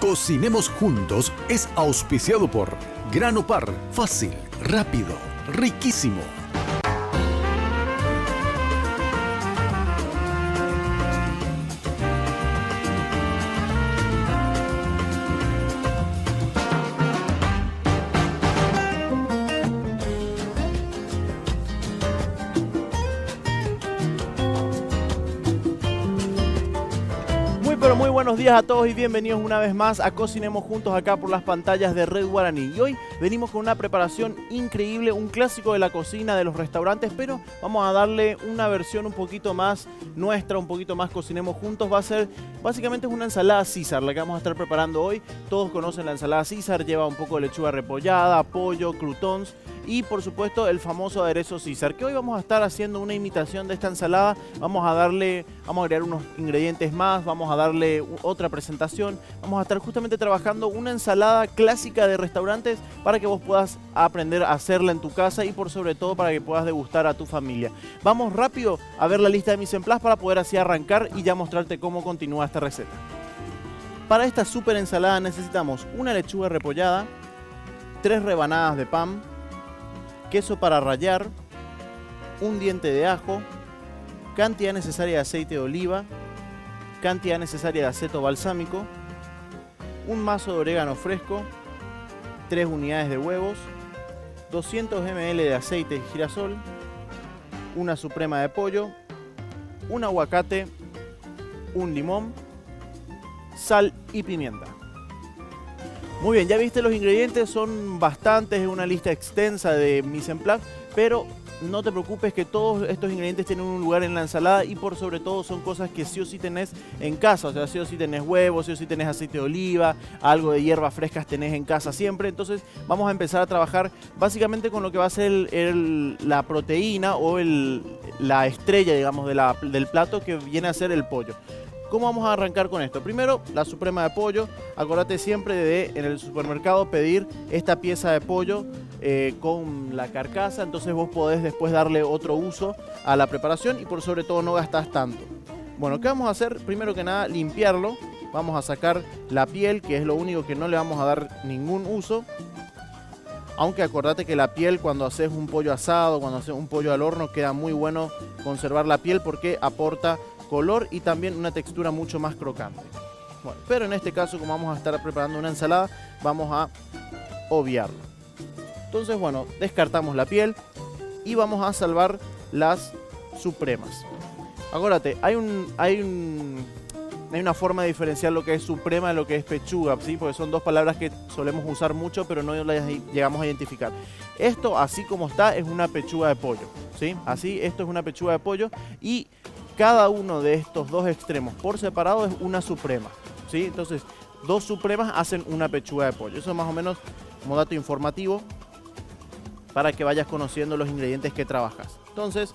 Cocinemos Juntos es auspiciado por Grano Par, fácil, rápido, riquísimo. Muy buenos días a todos y bienvenidos una vez más a Cocinemos Juntos acá por las pantallas de Red Guaraní. Y hoy venimos con una preparación increíble, un clásico de la cocina de los restaurantes, pero vamos a darle una versión un poquito más nuestra, un poquito más Cocinemos Juntos. Va a ser, básicamente es una ensalada César la que vamos a estar preparando hoy. Todos conocen la ensalada César, lleva un poco de lechuga repollada, pollo, croutons y por supuesto el famoso aderezo César, que hoy vamos a estar haciendo una imitación de esta ensalada. Vamos a agregar unos ingredientes más, vamos a darle otra presentación, vamos a estar justamente trabajando una ensalada clásica de restaurantes para que vos puedas aprender a hacerla en tu casa y por sobre todo para que puedas degustar a tu familia. Vamos rápido a ver la lista de mise en place para poder así arrancar y ya mostrarte cómo continúa esta receta. Para esta super ensalada necesitamos una lechuga repollada, 3 rebanadas de pan, queso para rallar, un diente de ajo, cantidad necesaria de aceite de oliva, cantidad necesaria de aceto balsámico, un mazo de orégano fresco, 3 unidades de huevos, 200 ml de aceite de girasol, una suprema de pollo, un aguacate, un limón, sal y pimienta. Muy bien, ya viste los ingredientes, son bastantes, es una lista extensa de mise en place, pero no te preocupes que todos estos ingredientes tienen un lugar en la ensalada y por sobre todo son cosas que sí o sí tenés en casa, o sea, sí o sí tenés huevos, sí o sí tenés aceite de oliva, algo de hierbas frescas tenés en casa siempre. Entonces vamos a empezar a trabajar básicamente con lo que va a ser la proteína o la estrella, digamos, del plato, que viene a ser el pollo. ¿Cómo vamos a arrancar con esto? Primero, la suprema de pollo. Acordate siempre de en el supermercado pedir esta pieza de pollo con la carcasa. Entonces vos podés después darle otro uso a la preparación y por sobre todo no gastás tanto. Bueno, ¿qué vamos a hacer? Primero que nada, limpiarlo. Vamos a sacar la piel, que es lo único que no le vamos a dar ningún uso. Aunque acordate que la piel, cuando haces un pollo asado, cuando haces un pollo al horno, queda muy bueno conservar la piel porque aporta color y también una textura mucho más crocante. Bueno, pero en este caso, como vamos a estar preparando una ensalada, vamos a obviarlo. Entonces, bueno, descartamos la piel y vamos a salvar las supremas. Acuérdate, hay una forma de diferenciar lo que es suprema de lo que es pechuga, ¿sí? Porque son dos palabras que solemos usar mucho, pero no las llegamos a identificar. Esto, así como está, es una pechuga de pollo, ¿sí? Así, esto es una pechuga de pollo y cada uno de estos dos extremos por separado es una suprema, ¿sí? Entonces, 2 supremas hacen una pechuga de pollo. Eso es más o menos como dato informativo para que vayas conociendo los ingredientes que trabajas. Entonces,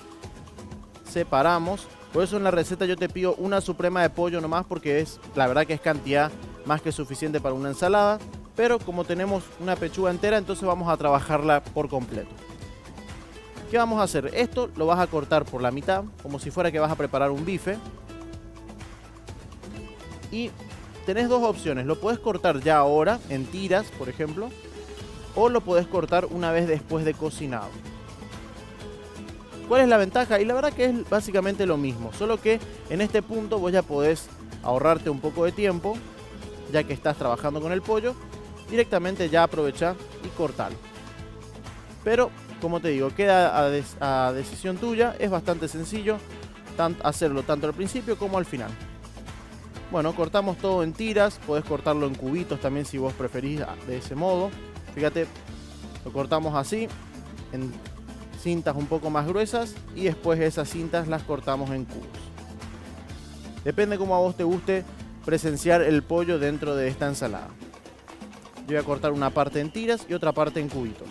separamos. Por eso en la receta yo te pido una suprema de pollo nomás, porque la verdad que es cantidad más que suficiente para una ensalada. Pero como tenemos una pechuga entera, entonces vamos a trabajarla por completo. ¿Qué vamos a hacer? Esto lo vas a cortar por la mitad, como si fuera que vas a preparar un bife. Y tenés 2 opciones. Lo podés cortar ya ahora, en tiras, por ejemplo. O lo podés cortar una vez después de cocinado. ¿Cuál es la ventaja? Y la verdad que es básicamente lo mismo. Solo que en este punto vos ya podés ahorrarte un poco de tiempo, ya que estás trabajando con el pollo. Directamente ya aprovechá y cortalo. Pero como te digo, queda a decisión tuya, es bastante sencillo hacerlo tanto al principio como al final. Bueno, cortamos todo en tiras, podés cortarlo en cubitos también si vos preferís de ese modo. Fíjate, lo cortamos así, en cintas un poco más gruesas y después esas cintas las cortamos en cubos. Depende cómo a vos te guste presenciar el pollo dentro de esta ensalada. Yo voy a cortar una parte en tiras y otra parte en cubitos.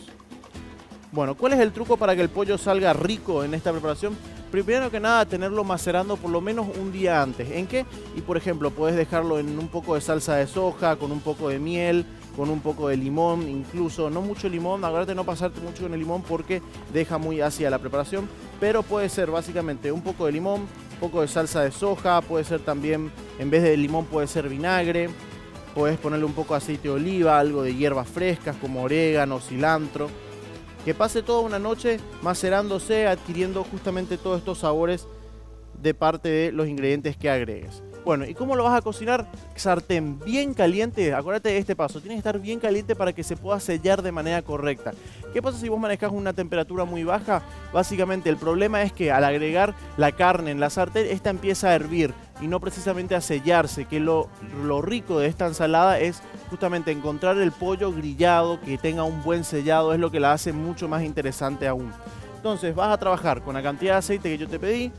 Bueno, ¿cuál es el truco para que el pollo salga rico en esta preparación? Primero que nada, tenerlo macerando por lo menos un día antes. ¿En qué? Y por ejemplo, puedes dejarlo en un poco de salsa de soja, con un poco de miel, con un poco de limón, incluso no mucho limón. Acuérdate no pasarte mucho con el limón porque deja muy ácida la preparación. Pero puede ser básicamente un poco de limón, un poco de salsa de soja, puede ser también, en vez de limón puede ser vinagre. Podés ponerle un poco de aceite de oliva, algo de hierbas frescas como orégano, cilantro. Que pase toda una noche macerándose, adquiriendo justamente todos estos sabores de parte de los ingredientes que agregues. Bueno, ¿y cómo lo vas a cocinar? Sartén bien caliente, acuérdate de este paso, tiene que estar bien caliente para que se pueda sellar de manera correcta. ¿Qué pasa si vos manejás una temperatura muy baja? Básicamente el problema es que al agregar la carne en la sartén, esta empieza a hervir y no precisamente a sellarse, que lo rico de esta ensalada es justamente encontrar el pollo grillado, que tenga un buen sellado, es lo que la hace mucho más interesante aún. Entonces vas a trabajar con la cantidad de aceite que yo te pedí,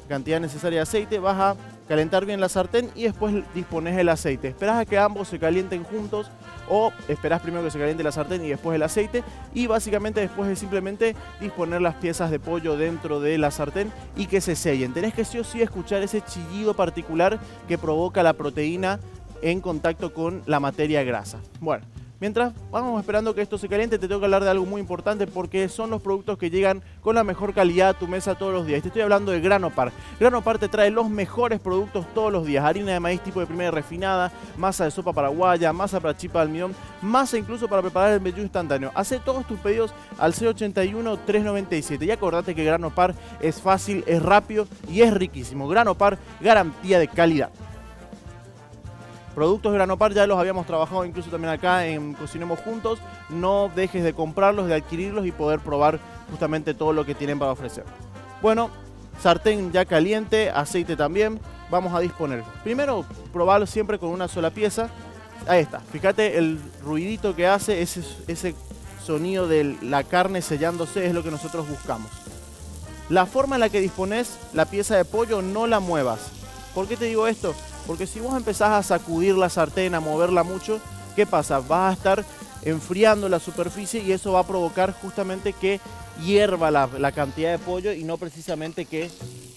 cantidad necesaria de aceite, vas a calentar bien la sartén y después dispones el aceite. Esperás a que ambos se calienten juntos o esperás primero que se caliente la sartén y después el aceite, y básicamente después es simplemente disponer las piezas de pollo dentro de la sartén y que se sellen. Tenés que sí o sí escuchar ese chillido particular que provoca la proteína en contacto con la materia grasa. Bueno, mientras vamos esperando que esto se caliente, te tengo que hablar de algo muy importante porque son los productos que llegan con la mejor calidad a tu mesa todos los días. Y te estoy hablando de Grano Par. Grano Par te trae los mejores productos todos los días. Harina de maíz tipo de primera refinada, masa de sopa paraguaya, masa para chipa de almidón, masa incluso para preparar el meyú instantáneo. Hacé todos tus pedidos al 081-397. Y acordate que Grano Par es fácil, es rápido y es riquísimo. Grano Par, garantía de calidad. Productos Grano Par ya los habíamos trabajado incluso también acá en Cocinemos Juntos. No dejes de comprarlos, de adquirirlos y poder probar justamente todo lo que tienen para ofrecer. Bueno, sartén ya caliente, aceite también. Vamos a disponer. Primero, probarlo siempre con una sola pieza. Ahí está. Fíjate el ruidito que hace, ese sonido de la carne sellándose es lo que nosotros buscamos. La forma en la que dispones la pieza de pollo, no la muevas. ¿Por qué te digo esto? Porque si vos empezás a sacudir la sartén, a moverla mucho, ¿qué pasa? Vas a estar enfriando la superficie y eso va a provocar justamente que hierva la cantidad de pollo y no precisamente que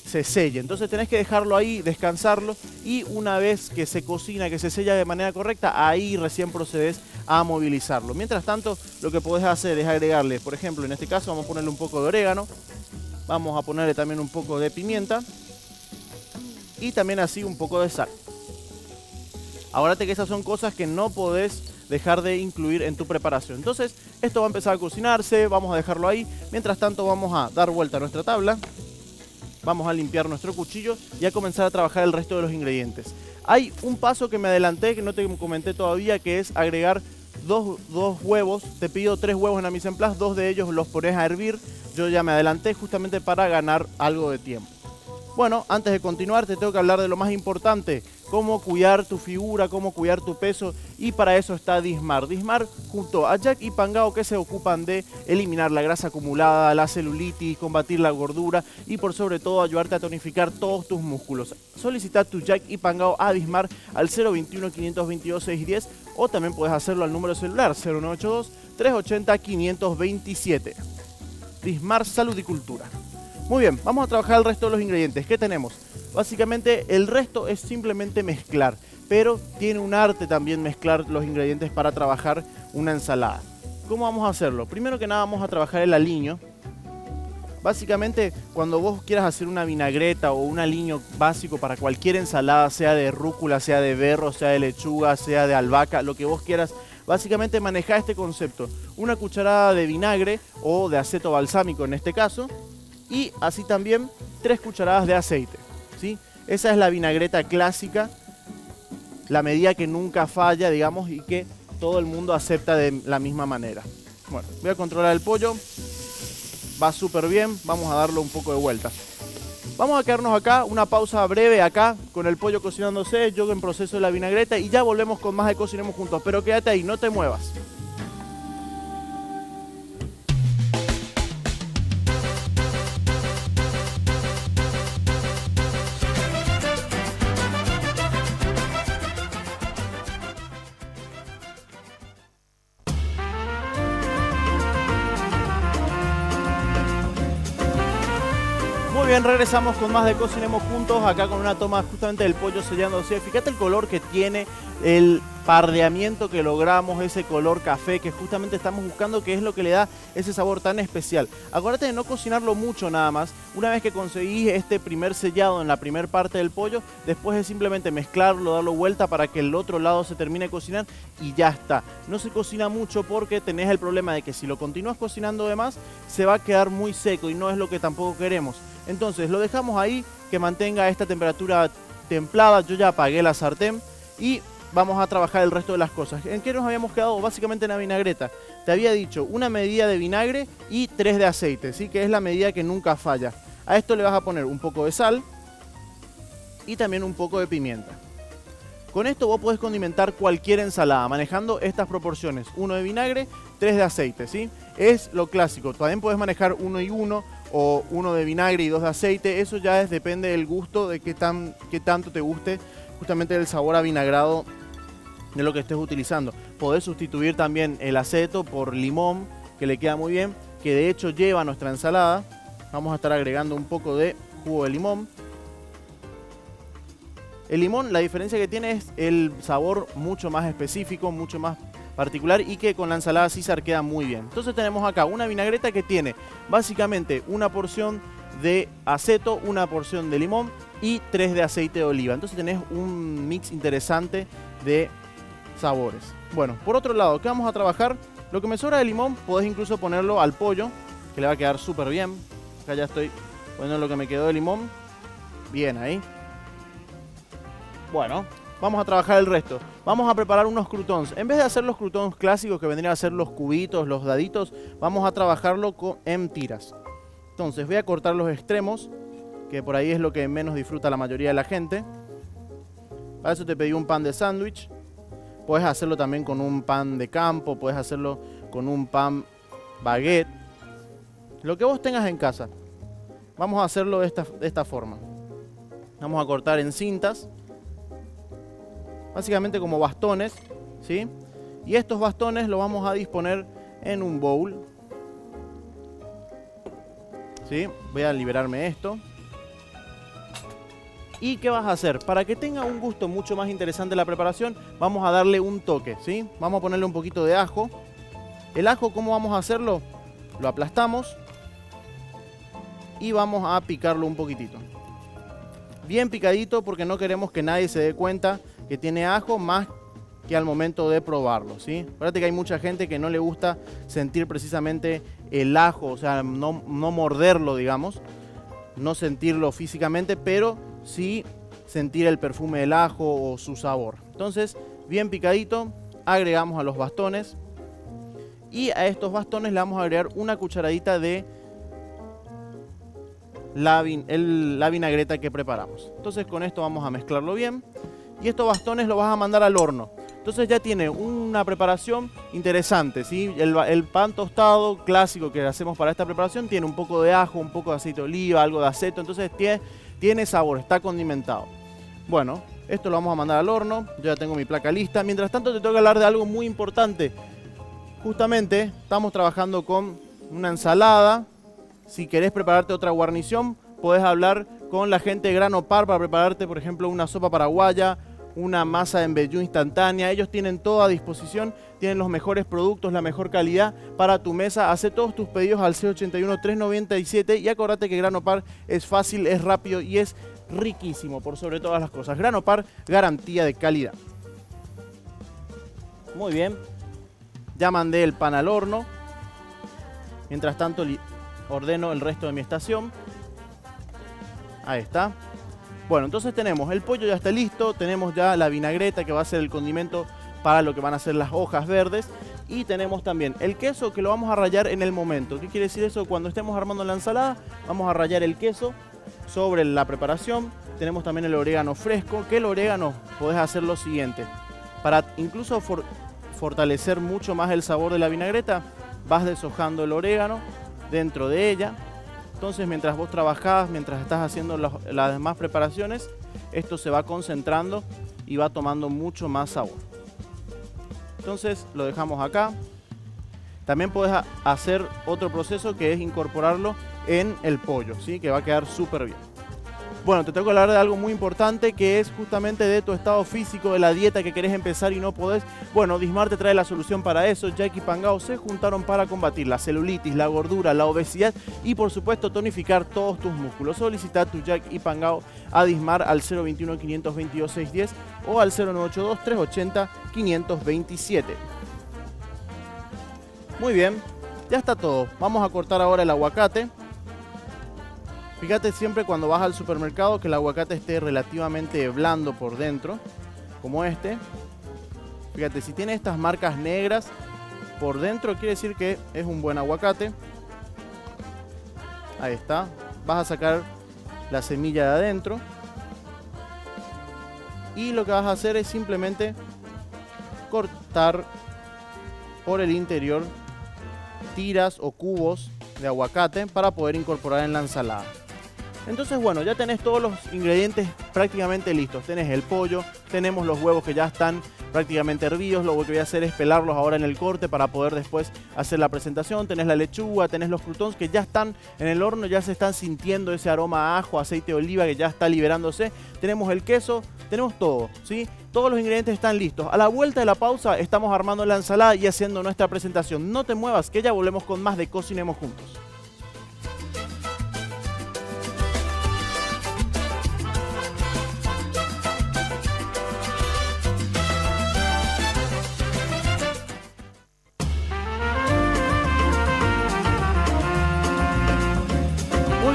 se selle. Entonces tenés que dejarlo ahí, descansarlo, y una vez que se cocina, que se sella de manera correcta, ahí recién procedes a movilizarlo. Mientras tanto, lo que podés hacer es agregarle, por ejemplo, en este caso vamos a ponerle un poco de orégano, vamos a ponerle también un poco de pimienta, y también así un poco de sal. Acuérdate que esas son cosas que no podés dejar de incluir en tu preparación. Entonces esto va a empezar a cocinarse, vamos a dejarlo ahí. Mientras tanto vamos a dar vuelta a nuestra tabla, vamos a limpiar nuestro cuchillo y a comenzar a trabajar el resto de los ingredientes. Hay un paso que me adelanté, que no te comenté todavía, que es agregar dos huevos. Te pido 3 huevos en la mise en place, 2 de ellos los pones a hervir. Yo ya me adelanté justamente para ganar algo de tiempo. Bueno, antes de continuar te tengo que hablar de lo más importante, cómo cuidar tu figura, cómo cuidar tu peso, y para eso está Dismar. Dismar junto a Jack y Pangao, que se ocupan de eliminar la grasa acumulada, la celulitis, combatir la gordura y por sobre todo ayudarte a tonificar todos tus músculos. Solicita tu Jack y Pangao a Dismar al 021-522-610 o también puedes hacerlo al número celular 0982-380-527. Dismar Salud y Cultura. Muy bien, vamos a trabajar el resto de los ingredientes. ¿Qué tenemos? Básicamente el resto es simplemente mezclar, pero tiene un arte también mezclar los ingredientes para trabajar una ensalada. ¿Cómo vamos a hacerlo? Primero que nada vamos a trabajar el aliño. Básicamente cuando vos quieras hacer una vinagreta o un aliño básico para cualquier ensalada, sea de rúcula, sea de berro, sea de lechuga, sea de albahaca, lo que vos quieras, básicamente maneja este concepto. Una cucharada de vinagre o de aceto balsámico en este caso, y así también 3 cucharadas de aceite, ¿sí? Esa es la vinagreta clásica, la medida que nunca falla, digamos, y que todo el mundo acepta de la misma manera. Bueno, voy a controlar el pollo, va súper bien, vamos a darle un poco de vuelta. Vamos a quedarnos acá, una pausa breve acá, con el pollo cocinándose, yo en proceso de la vinagreta, y ya volvemos con más de Cocinemos Juntos, pero quédate ahí, no te muevas. Muy bien, regresamos con más de Cocinemos Juntos, acá con una toma justamente del pollo sellándose. Fíjate el color que tiene, pardeamiento que logramos, ese color café que justamente estamos buscando, que es lo que le da ese sabor tan especial. Acuérdate de no cocinarlo mucho nada más. Una vez que conseguís este primer sellado en la primera parte del pollo, después es simplemente mezclarlo, darlo vuelta para que el otro lado se termine de cocinar y ya está. No se cocina mucho porque tenés el problema de que si lo continúas cocinando de más, se va a quedar muy seco y no es lo que tampoco queremos. Entonces lo dejamos ahí, que mantenga esta temperatura templada. Yo ya apagué la sartén y vamos a trabajar el resto de las cosas. ¿En qué nos habíamos quedado? Básicamente en la vinagreta. Te había dicho una medida de vinagre y 3 de aceite, ¿sí? Que es la medida que nunca falla. A esto le vas a poner un poco de sal y también un poco de pimienta. Con esto vos podés condimentar cualquier ensalada manejando estas proporciones. 1 de vinagre, 3 de aceite, ¿sí? Es lo clásico. También podés manejar 1 y 1 o 1 de vinagre y 2 de aceite. Eso ya depende del gusto, de qué tanto te guste justamente el sabor avinagrado de lo que estés utilizando. Podés sustituir también el aceto por limón, que le queda muy bien, que de hecho lleva nuestra ensalada. Vamos a estar agregando un poco de jugo de limón. El limón, la diferencia que tiene es el sabor mucho más específico, mucho más particular, y que con la ensalada César queda muy bien. Entonces tenemos acá una vinagreta que tiene básicamente una porción de aceto, una porción de limón y 3 de aceite de oliva. Entonces tenés un mix interesante de sabores. Bueno, por otro lado, ¿qué vamos a trabajar? Lo que me sobra de limón podés incluso ponerlo al pollo, que le va a quedar súper bien. Acá ya estoy poniendo lo que me quedó de limón. Bien ahí. Bueno, vamos a trabajar el resto. Vamos a preparar unos croutons. En vez de hacer los croutons clásicos, que vendrían a ser los cubitos, los daditos, vamos a trabajarlo en tiras. Entonces voy a cortar los extremos, que por ahí es lo que menos disfruta la mayoría de la gente. Para eso te pedí un pan de sándwich. Puedes hacerlo también con un pan de campo, puedes hacerlo con un pan baguette. Lo que vos tengas en casa. Vamos a hacerlo de esta forma. Vamos a cortar en cintas. Básicamente como bastones, ¿sí? Y estos bastones los vamos a disponer en un bowl. ¿Sí? Voy a liberarme esto. ¿Y qué vas a hacer? Para que tenga un gusto mucho más interesante la preparación, vamos a darle un toque, ¿sí? Vamos a ponerle un poquito de ajo. El ajo, ¿cómo vamos a hacerlo? Lo aplastamos y vamos a picarlo un poquitito. Bien picadito, porque no queremos que nadie se dé cuenta que tiene ajo más que al momento de probarlo, ¿sí? Acuérdate que hay mucha gente que no le gusta sentir precisamente el ajo, o sea, no morderlo, digamos, no sentirlo físicamente, pero sí sentir el perfume del ajo o su sabor. Entonces, bien picadito, agregamos a los bastones y a estos bastones le vamos a agregar una cucharadita de la vinagreta que preparamos. Entonces con esto vamos a mezclarlo bien y estos bastones los vas a mandar al horno. Entonces ya tiene una preparación interesante, ¿sí? El pan tostado clásico que hacemos para esta preparación tiene un poco de ajo, un poco de aceite de oliva, algo de aceto, entonces tiene sabor, está condimentado. Bueno, esto lo vamos a mandar al horno, yo ya tengo mi placa lista. Mientras tanto te tengo que hablar de algo muy importante. Justamente estamos trabajando con una ensalada. Si querés prepararte otra guarnición, podés hablar con la gente de Grano Par para prepararte, por ejemplo, una sopa paraguaya, una masa de embellú instantánea. Ellos tienen todo a disposición, tienen los mejores productos, la mejor calidad para tu mesa. Hacé todos tus pedidos al C81-397 y acordate que Grano Par es fácil, es rápido y es riquísimo por sobre todas las cosas. Grano Par, garantía de calidad. Muy bien, ya mandé el pan al horno. Mientras tanto ordeno el resto de mi estación. Ahí está. Bueno, entonces tenemos el pollo ya está listo, tenemos ya la vinagreta que va a ser el condimento para lo que van a ser las hojas verdes y tenemos también el queso que lo vamos a rallar en el momento. ¿Qué quiere decir eso? Cuando estemos armando la ensalada vamos a rallar el queso sobre la preparación. Tenemos también el orégano fresco, que el orégano podés hacer lo siguiente. Para incluso fortalecer mucho más el sabor de la vinagreta, vas deshojando el orégano dentro de ella. Entonces mientras vos trabajás, mientras estás haciendo las demás preparaciones, esto se va concentrando y va tomando mucho más sabor. Entonces lo dejamos acá. También podés hacer otro proceso que es incorporarlo en el pollo, ¿sí? Que va a quedar súper bien. Bueno, te tengo que hablar de algo muy importante, que es justamente de tu estado físico, de la dieta que querés empezar y no podés. Bueno, Dismar te trae la solución para eso. Jack y Pangao se juntaron para combatir la celulitis, la gordura, la obesidad y por supuesto tonificar todos tus músculos. Solicita tu Jack y Pangao a Dismar al 021 522 610 o al 0982 380 527. Muy bien, ya está todo. Vamos a cortar ahora el aguacate. Fíjate siempre cuando vas al supermercado que el aguacate esté relativamente blando por dentro, como este. Fíjate, si tiene estas marcas negras por dentro, quiere decir que es un buen aguacate. Ahí está. Vas a sacar la semilla de adentro. Y lo que vas a hacer es simplemente cortar por el interior tiras o cubos de aguacate para poder incorporar en la ensalada. Entonces, bueno, ya tenés todos los ingredientes prácticamente listos. Tenés el pollo, tenemos los huevos que ya están prácticamente hervidos. Lo que voy a hacer es pelarlos ahora en el corte para poder después hacer la presentación. Tenés la lechuga, tenés los croutons que ya están en el horno, ya se están sintiendo ese aroma a ajo, aceite de oliva que ya está liberándose. Tenemos el queso, tenemos todo, ¿sí? Todos los ingredientes están listos. A la vuelta de la pausa estamos armando la ensalada y haciendo nuestra presentación. No te muevas, que ya volvemos con más de Cocinemos Juntos.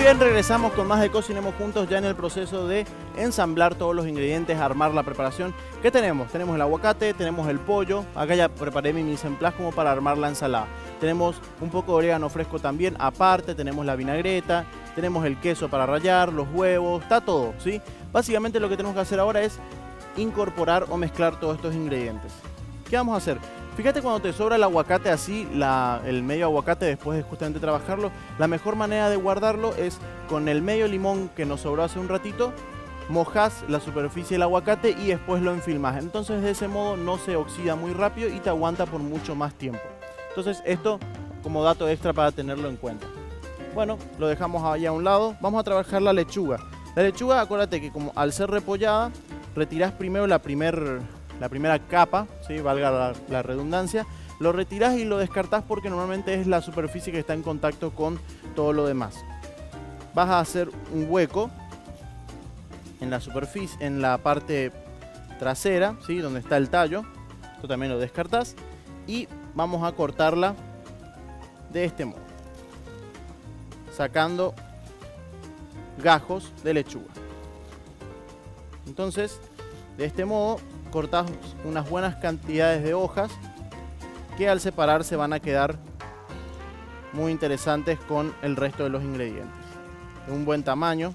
Bien, regresamos con más de Cocinemos Juntos, ya en el proceso de ensamblar todos los ingredientes, armar la preparación. ¿Qué tenemos? Tenemos el aguacate, tenemos el pollo. Acá ya preparé mi mise en place como para armar la ensalada. Tenemos un poco de orégano fresco también aparte, tenemos la vinagreta, tenemos el queso para rallar, los huevos, está todo, ¿sí? Básicamente lo que tenemos que hacer ahora es incorporar o mezclar todos estos ingredientes. ¿Qué vamos a hacer? Fíjate cuando te sobra el aguacate así, el medio aguacate después de justamente trabajarlo, la mejor manera de guardarlo es con el medio limón que nos sobró hace un ratito, mojas la superficie del aguacate y después lo enfilmas. Entonces de ese modo no se oxida muy rápido y te aguanta por mucho más tiempo. Entonces esto como dato extra para tenerlo en cuenta. Bueno, lo dejamos ahí a un lado. Vamos a trabajar la lechuga. La lechuga, acuérdate que como al ser repollada, retirás primero la primera capa, ¿sí? Valga la redundancia, lo retirás y lo descartás porque normalmente es la superficie que está en contacto con todo lo demás. Vas a hacer un hueco en la superficie, en la parte trasera, ¿sí? Donde está el tallo. Esto también lo descartás y vamos a cortarla de este modo, sacando gajos de lechuga. Entonces, de este modo cortás unas buenas cantidades de hojas que al separarse van a quedar muy interesantes con el resto de los ingredientes. De un buen tamaño.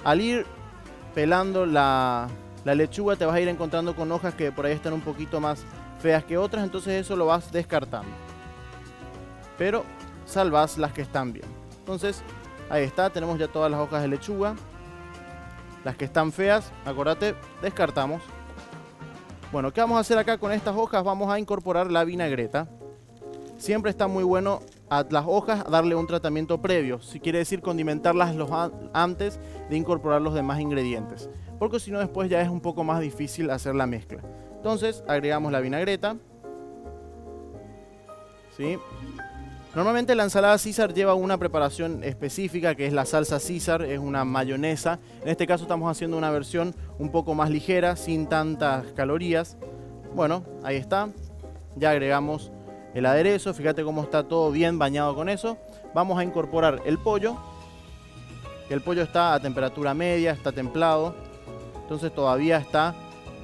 Al ir pelando la lechuga te vas a ir encontrando con hojas que por ahí están un poquito más feas que otras, entonces eso lo vas descartando. Pero salvas las que están bien. Entonces, ahí está, tenemos ya todas las hojas de lechuga. Las que están feas, acordate, descartamos. Bueno, ¿qué vamos a hacer acá con estas hojas? Vamos a incorporar la vinagreta. Siempre está muy bueno a las hojas darle un tratamiento previo. Si quiere decir condimentarlas antes de incorporar los demás ingredientes. Porque si no después ya es un poco más difícil hacer la mezcla. Entonces agregamos la vinagreta. ¿Sí? Normalmente la ensalada César lleva una preparación específica que es la salsa César, es una mayonesa. En este caso estamos haciendo una versión un poco más ligera, sin tantas calorías. Bueno, ahí está. Ya agregamos el aderezo, fíjate cómo está todo bien bañado con eso. Vamos a incorporar el pollo. El pollo está a temperatura media, está templado. Entonces todavía está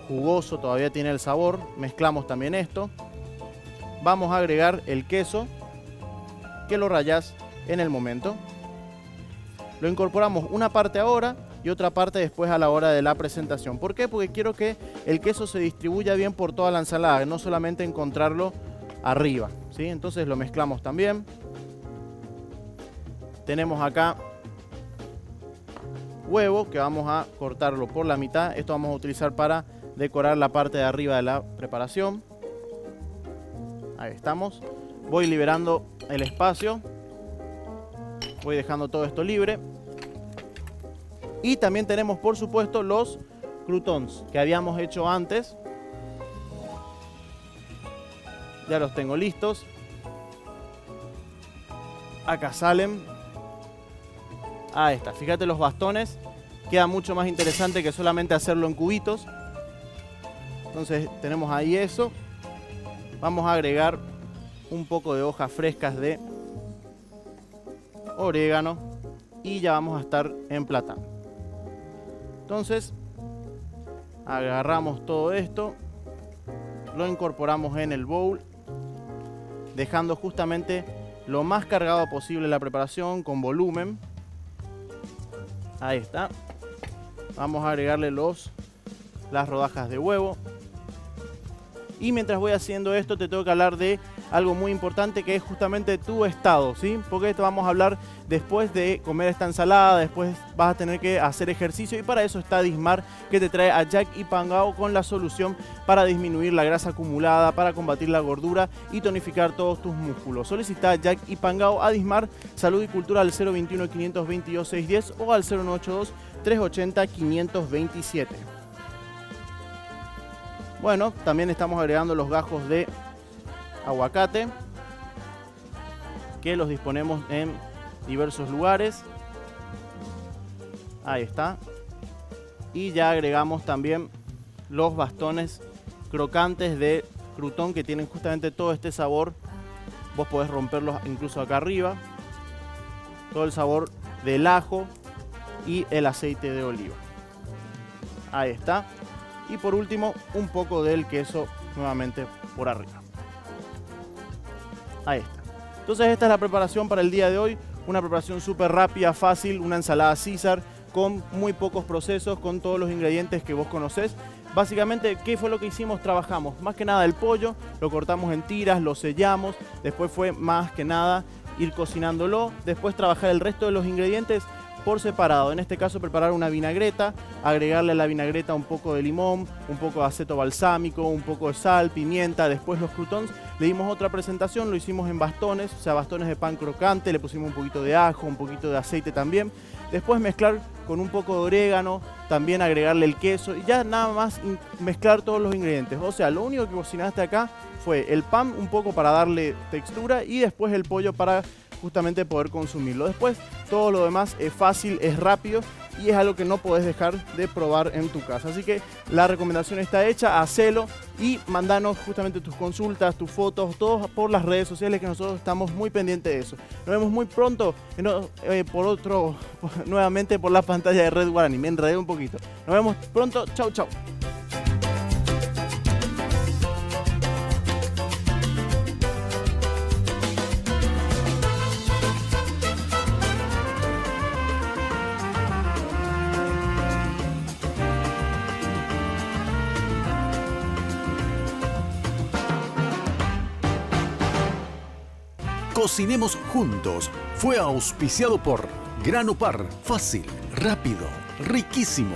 jugoso, todavía tiene el sabor. Mezclamos también esto. Vamos a agregar el queso, que lo rayas en el momento. Lo incorporamos una parte ahora y otra parte después a la hora de la presentación. ¿Por qué? Porque quiero que el queso se distribuya bien por toda la ensalada, no solamente encontrarlo arriba, ¿sí? Entonces lo mezclamos también. Tenemos acá huevo que vamos a cortarlo por la mitad. Esto vamos a utilizar para decorar la parte de arriba de la preparación. Ahí estamos. Voy liberando el espacio. Voy dejando todo esto libre. Y también tenemos, por supuesto, los croutons que habíamos hecho antes. Ya los tengo listos. Acá salen. Ahí está. Fíjate los bastones. Queda mucho más interesante que solamente hacerlo en cubitos. Entonces tenemos ahí eso. Vamos a agregar un poco de hojas frescas de orégano. Y ya vamos a estar emplatando. Entonces agarramos todo esto. Lo incorporamos en el bowl. Dejando justamente lo más cargado posible la preparación, con volumen. Ahí está. Vamos a agregarle las rodajas de huevo. Y mientras voy haciendo esto, te tengo que hablar de algo muy importante, que es justamente tu estado, ¿sí? Porque esto vamos a hablar después de comer esta ensalada, después vas a tener que hacer ejercicio, y para eso está Dismar, que te trae a Jack y Pangao con la solución para disminuir la grasa acumulada, para combatir la gordura y tonificar todos tus músculos. Solicita Jack y Pangao a Dismar Salud y Cultura al 021 522 610 o al 0982 380 527. Bueno, también estamos agregando los gajos de aguacate, que los disponemos en diversos lugares. Ahí está. Y ya agregamos también los bastones crocantes de crouton, que tienen justamente todo este sabor. Vos podés romperlos incluso acá arriba. Todo el sabor del ajo y el aceite de oliva. Ahí está. Y por último, un poco del queso nuevamente por arriba. Ahí está. Entonces esta es la preparación para el día de hoy. Una preparación súper rápida, fácil, una ensalada César con muy pocos procesos, con todos los ingredientes que vos conocés. Básicamente, ¿qué fue lo que hicimos? Trabajamos más que nada el pollo, lo cortamos en tiras, lo sellamos. Después fue más que nada ir cocinándolo. Después trabajar el resto de los ingredientes por separado. En este caso, preparar una vinagreta, agregarle a la vinagreta un poco de limón, un poco de aceto balsámico, un poco de sal, pimienta. Después los croutons le dimos otra presentación, lo hicimos en bastones, o sea, bastones de pan crocante, le pusimos un poquito de ajo, un poquito de aceite también. Después mezclar con un poco de orégano, también agregarle el queso y ya nada más mezclar todos los ingredientes. O sea, lo único que cocinaste acá fue el pan un poco para darle textura y después el pollo para justamente poder consumirlo. Después todo lo demás es fácil, es rápido y es algo que no podés dejar de probar en tu casa. Así que la recomendación está hecha, hacelo y mandanos justamente tus consultas, tus fotos, todos por las redes sociales, que nosotros estamos muy pendientes de eso. Nos vemos muy pronto nuevamente por la pantalla de Red Guaraní. Me enredé un poquito. Nos vemos pronto. Chau, chau. Cocinemos juntos. Fue auspiciado por Grano Par. Fácil, rápido, riquísimo.